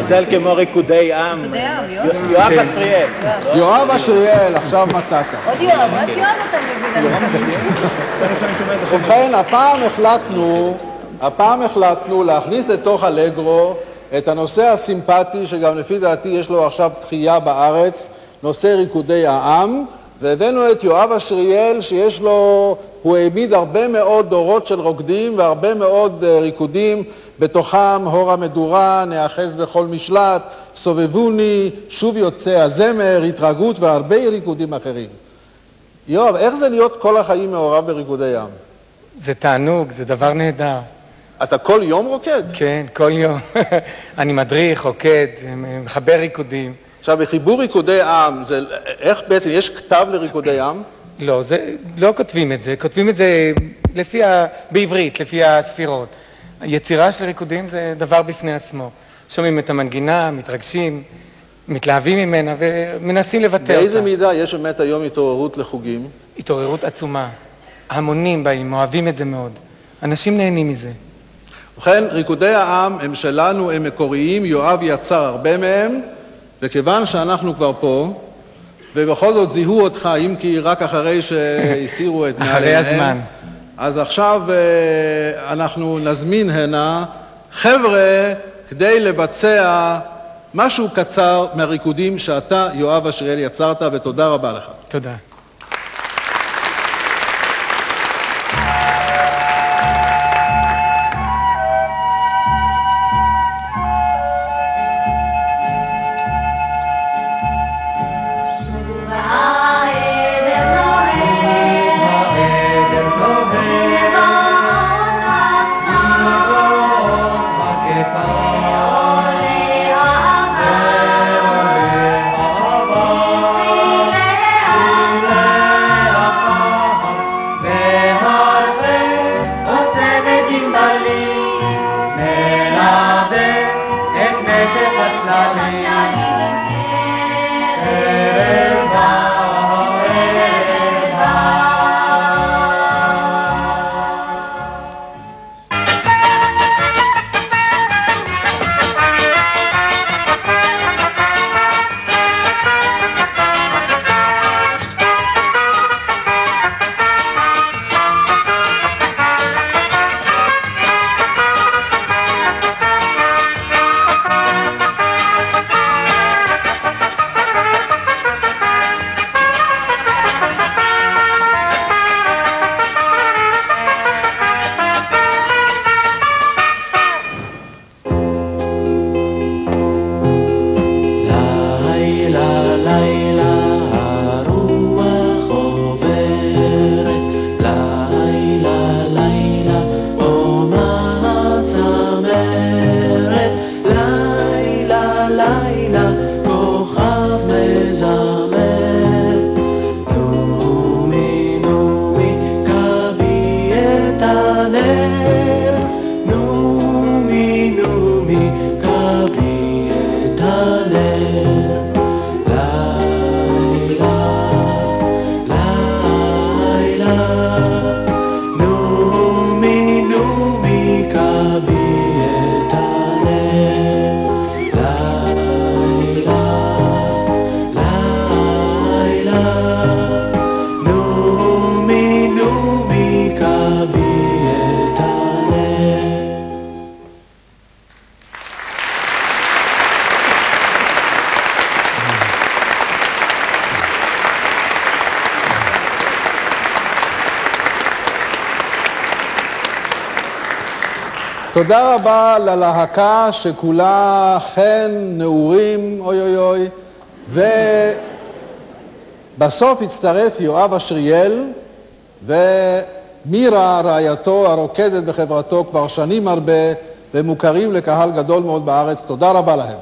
מצלצל כמו ריקודי עם. יואב אשריאל. יואב אשריאל, עכשיו מצאת. עוד יואב, רק יואב אתה מביא לנו. ובכן, הפעם החלטנו להכניס לתוך אלגרו את הנושא הסימפטי, שגם לפי דעתי יש לו עכשיו תחייה בארץ, נושא ריקודי העם, והבאנו את יואב אשריאל שיש לו, הוא העמיד הרבה מאוד דורות של רוקדים והרבה מאוד ריקודים, בתוכם הור המדורה, נאחז בכל משלט, סובבוני, שוב יוצא הזמר, התרגות והרבה ריקודים אחרים. יואב, איך זה להיות כל החיים מעורב בריקודי עם? זה תענוג, זה דבר נהדר. אתה כל יום רוקד? כן, כל יום. אני מדריך, רוקד, מחבר ריקודים. עכשיו, בחיבור ריקודי עם, איך בעצם, יש כתב לריקודי עם? לא, לא כותבים את זה, כותבים את זה בעברית, לפי הספירות. היצירה של ריקודים זה דבר בפני עצמו. שומעים את המנגינה, מתרגשים, מתלהבים ממנה ומנסים לבטא אותה. באיזה מידה יש באמת היום התעוררות לחוגים? התעוררות עצומה. המונים באים, אוהבים את זה מאוד. אנשים נהנים מזה. ובכן, ריקודי העם הם שלנו, הם מקוריים, יואב יצר הרבה מהם, וכיוון שאנחנו כבר פה, ובכל זאת זיהו אותך, אם כי רק אחרי שהסירו את מעליהם. אחרי הזמן. אז עכשיו אנחנו נזמין הנה חבר'ה כדי לבצע משהו קצר מהריקודים שאתה, יואב אשריאל, יצרת, ותודה רבה לך. תודה. תודה רבה ללהקה שכולה חן, נעורים, אוי אוי אוי, ובסוף הצטרף יואב אשריאל ומירה רעייתו הרוקדת בחברתו כבר שנים הרבה ומוכרים לקהל גדול מאוד בארץ. תודה רבה להם.